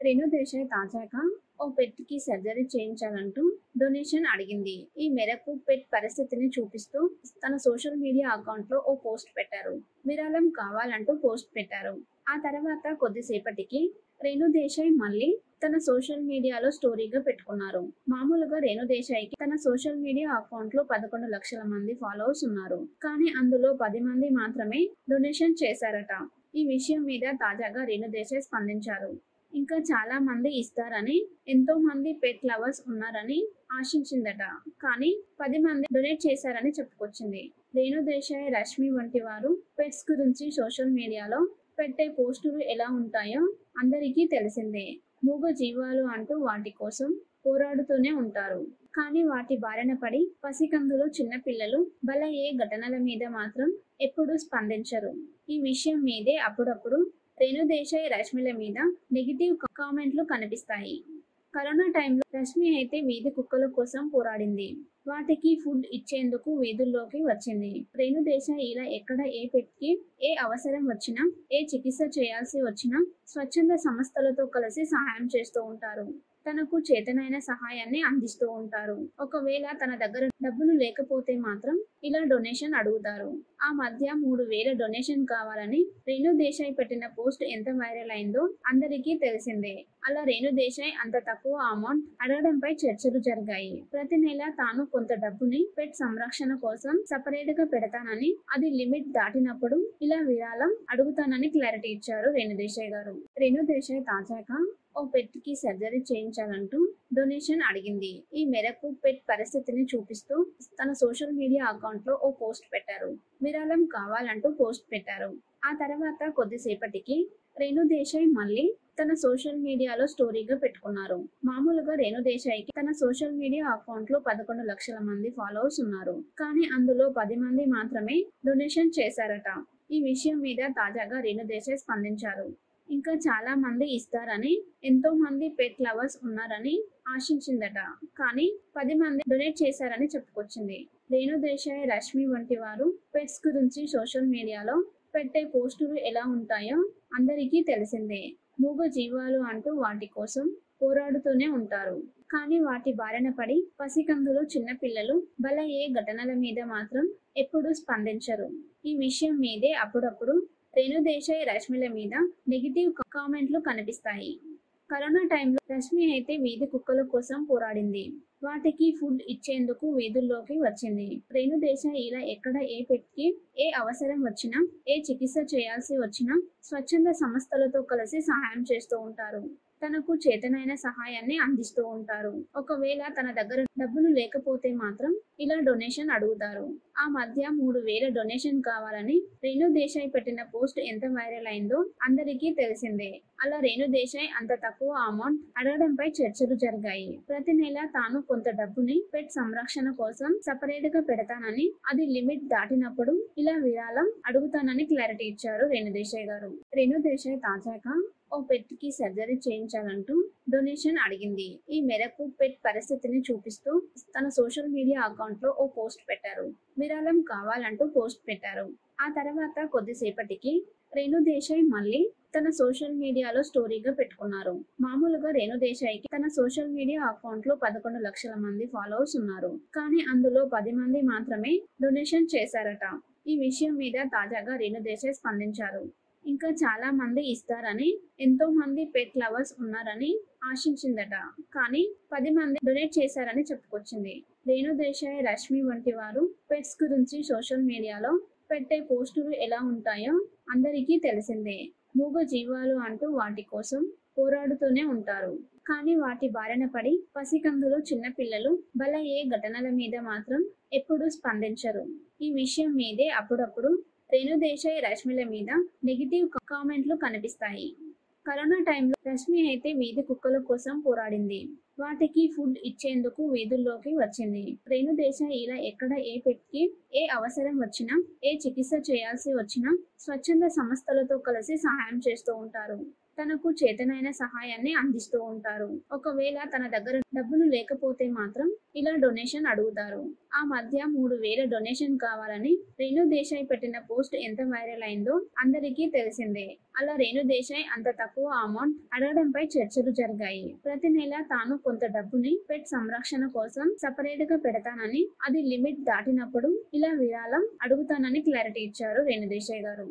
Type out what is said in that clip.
రేణు దేశాయ్ తాజాగా ఓ పెట్ కి surgery చేయించాలంటూ donation అడిగింది. ఈ మేరకు పెట్ పరిస్థితిని చూపిస్తూ తన సోషల్ మీడియా అకౌంట్ లో ఓ పోస్ట్ పెట్టారు. విరాళం కావాలంటూ పోస్ట్ పెట్టారు. ఆ తర్వాత కొద్దిసేపటికి రేణు దేశాయ్ మళ్ళీ తన సోషల్ మీడియాలో స్టోరీగా పెట్టుకున్నారు. మామూలుగా రేణు దేశాయ్కి తన సోషల్ మీడియా అకౌంట్ లో 11 లక్షల మంది ఫాలోవర్స్ ఉన్నారు. కానీ అందులో 10 మంది మాత్రమే డొనేషన్ చేశారట. ఈ విషయం మీద తాజాగా రేణు దేశాయ్ స్పందించారు. ఇంకా చాలా మంది ఇస్తారని, ఎంతో మంది పెట్ లవర్స్ ఉన్నారని ఆశించిందట. కానీ 10 మంది డొనేట్ చేశారని చెప్పుకొచ్చింది. రేణు దేశాయ్, రష్మి వంటి వారు పెట్స్ గురించి సోషల్ మీడియాలో పెట్టే పోస్టులు ఎలా ఉంటాయో అందరికీ తెలిసిందే. మూగ జీవాలు అంటూ వాటి కోసం పోరాడుతూనే ఉంటారు. కానీ వాటి బారిన పడి పసికందులు, చిన్నపిల్లలు బలయ్యే ఘటనల మీద మాత్రం ఎప్పుడూ స్పందించరు. ఈ విషయం మీదే అప్పుడప్పుడు రేణు దేశాయ్, రష్మిల మీద నెగిటివ్ కామెంట్లు కనిపిస్తాయి. కరోనా టైంలో రష్మి అయితే వీధి కుక్కల కోసం పోరాడింది. వాటికి ఫుడ్ ఇచ్చేందుకు వీధుల్లోకి వచ్చింది. రేణు దేశాయ్ ఇలా ఎక్కడ ఏ పెట్ కి ఏ అవసరం వచ్చినా, ఏ చికిత్స చేయాల్సి వచ్చినా స్వచ్ఛంద సంస్థలతో కలిసి సహాయం చేస్తూ ఉంటారు. తనకు చేతనైన సహాయాన్ని అందిస్తూ ఉంటారు. ఒకవేళ తన దగ్గర డబ్బులు లేకపోతే మాత్రం ఇలా డొనేషన్ అడుగుతారు. ఆ మధ్య 3,000 డొనేషన్ కావాలని రేణు దేశాయ్ పెట్టిన పోస్ట్ ఎంత వైరల్ అయిందో అందరికీ తెలిసిందే. అలా రేణు దేశాయ్ అంత తక్కువ అమౌంట్ అడగడంపై చర్చలు జరిగాయి. ప్రతి నెల తాను కొంత డబ్బుని పెట్ సంరక్షణ కోసం సపరేట్ గా పెడతానని, అది లిమిట్ దాటినప్పుడు ఇలా విరాళం అడుగుతానని క్లారిటీ ఇచ్చారు రేణు దేశాయ్ గారు. రేణు దేశాయ్ తాజాగా ఓ పెట్ కి సర్జరీ చేయించాలంటూ డొనేషన్ అడిగింది. ఈ మేరకు పెట్ పరిస్థితిని చూపిస్తూ తన సోషల్ మీడియా అకౌంట్ లో ఓ పోస్ట్ పెట్టారు. విరాళం కావాలంటూ పోస్ట్ పెట్టారు. ఆ తర్వాత కొద్దిసేపటికి రేణు దేశాయ్ మళ్ళీ తన సోషల్ మీడియాలో స్టోరీగా పెట్టుకున్నారు. మామూలుగా రేణు దేశాయ్కి తన సోషల్ మీడియా అకౌంట్ లో 11 లక్షల మంది ఫాలోవర్స్ ఉన్నారు. కానీ అందులో 10 మంది మాత్రమే డొనేషన్ చేశారట. ఈ విషయం మీద తాజాగా రేణు దేశాయ్ స్పందించారు. ఇంకా చాలా మంది ఇస్తారని, ఎంతో మంది పెట్ లవర్స్ ఉన్నారని ఆశించిందట. కానీ 10 మంది డొనేట్ చేశారని చెప్పుకొచ్చింది. రేణు దేశాయ్, రష్మి వంటి వారు పెట్స్ గురించి సోషల్ మీడియాలో పెట్టే పోస్టులు ఎలా ఉంటాయో అందరికీ తెలిసిందే. మూగ జీవాలు అంటూ వాటి కోసం పోరాడుతూనే ఉంటారు. కానీ వాటి బారిన పడి పసికందులు, చిన్నపిల్లలు బలయ్యే ఘటనల మీద మాత్రం ఎప్పుడూ స్పందించరు. ఈ విషయం మీదే అప్పుడప్పుడు రేణు దేశాయ్, రష్మిల మీద నెగిటివ్ కామెంట్లు కనిపిస్తాయి. కరోనా టైంలో రష్మి అయితే వీధి కుక్కల కోసం పోరాడింది. వాటికి ఫుడ్ ఇచ్చేందుకు వీధుల్లోకి వచ్చింది. రేణు దేశాయ్ ఇలా ఎక్కడ ఏ పెట్ కి ఏ అవసరం వచ్చినా, ఏ చికిత్స చేయాల్సి వచ్చినా స్వచ్ఛంద సంస్థలతో కలిసి సహాయం చేస్తూ ఉంటారు. తనకు చేతనైన సహాయాన్ని అందిస్తూ ఉంటారు. ఒకవేళ తన దగ్గర డబ్బులు లేకపోతే మాత్రం ఇలా డొనేషన్ అడుగుతారు. ఆ మధ్య 3,000 డొనేషన్ కావాలని రేణు దేశాయ్ పెట్టిన పోస్ట్ ఎంత వైరల్ అయిందో అందరికీ తెలిసిందే. అలా రేణు దేశాయ్ అంత తక్కువ అమౌంట్ అడగడంపై చర్చలు జరిగాయి. ప్రతి నెల తాను కొంత డబ్బుని పెట్ సంరక్షణ కోసం సపరేట్ గా పెడతానని, అది లిమిట్ దాటినప్పుడు ఇలా విరాళం అడుగుతానని క్లారిటీ ఇచ్చారు రేణు దేశాయ్ గారు. రేణు దేశాయ్ తాజాగా ఓ పెట్ కి సర్జరీ చేయించాలంటూ డొనేషన్ అడిగింది. ఈ మేరకు పెట్ పరిస్థితిని చూపిస్తూ తన సోషల్ మీడియా అకౌంట్ లో ఓ పోస్ట్ పెట్టారు. విరాళం కావాలంటూ పోస్ట్ పెట్టారు. ఆ తర్వాత కొద్దిసేపటికి రేణు దేశాయ్ మళ్ళీ తన సోషల్ మీడియాలో స్టోరీగా పెట్టుకున్నారు. మామూలుగా రేణు దేశాయ్కి తన సోషల్ మీడియా అకౌంట్ లో 11 లక్షల మంది ఫాలోవర్స్ ఉన్నారు. కానీ అందులో 10 మంది మాత్రమే డొనేషన్ చేశారట. ఈ విషయం మీద తాజాగా రేణు దేశాయ్ స్పందించారు. ఇంకా చాలా మంది ఇస్తారని, ఎంతో మంది పెట్ లవర్స్ ఉన్నారని ఆశించిందట. కానీ 10 మంది డొనేట్ చేశారని చెప్పుకొచ్చింది. రేణు దేశాయ్, రష్మి వంటి వారు పెట్స్ గురించి సోషల్ మీడియాలో పెట్టే పోస్టులు ఎలా ఉంటాయో అందరికీ తెలిసిందే. మూగ జీవాలు అంటూ వాటి కోసం పోరాడుతూనే ఉంటారు. కానీ వాటి బారిన పడి పసికందులు, చిన్నపిల్లలు బలయ్యే ఘటనల మీద మాత్రం ఎప్పుడూ స్పందించరు. ఈ విషయం మీదే అప్పుడప్పుడు రేణు దేశాయ్, రష్మిల మీద నెగిటివ్ కామెంట్లు కనిపిస్తాయి. కరోనా టైంలో రష్మి అయితే వీధి కుక్కల కోసం పోరాడింది. వాటికి ఫుడ్ ఇచ్చేందుకు వీధుల్లోకి వచ్చింది. రేణు దేశాయ్ ఇలా ఎక్కడ ఏ పెట్ కి ఏ అవసరం వచ్చినా, ఏ చికిత్స చేయాల్సి వచ్చినా స్వచ్ఛంద సంస్థలతో కలిసి సహాయం చేస్తూ ఉంటారు. తనకు చేతనైన సహాయాన్ని అందిస్తూ ఉంటారు. ఒకవేళ తన దగ్గర డబ్బులు లేకపోతే మాత్రం ఇలా డొనేషన్ అడుగుతారు. ఆ మధ్య 3,000 డొనేషన్ కావాలని రేణు దేశాయ్ పెట్టిన పోస్ట్ ఎంత వైరల్ అయిందో అందరికీ తెలిసిందే. అలా రేణు దేశాయ్ అంత తక్కువ అమౌంట్ అడగడంపై చర్చలు జరిగాయి. ప్రతి నెల తాను కొంత డబ్బుని పెట్ సంరక్షణ కోసం సపరేట్ గా పెడతానని, అది లిమిట్ దాటినప్పుడు ఇలా విరాళం అడుగుతానని క్లారిటీ ఇచ్చారు రేణు దేశాయ్ గారు.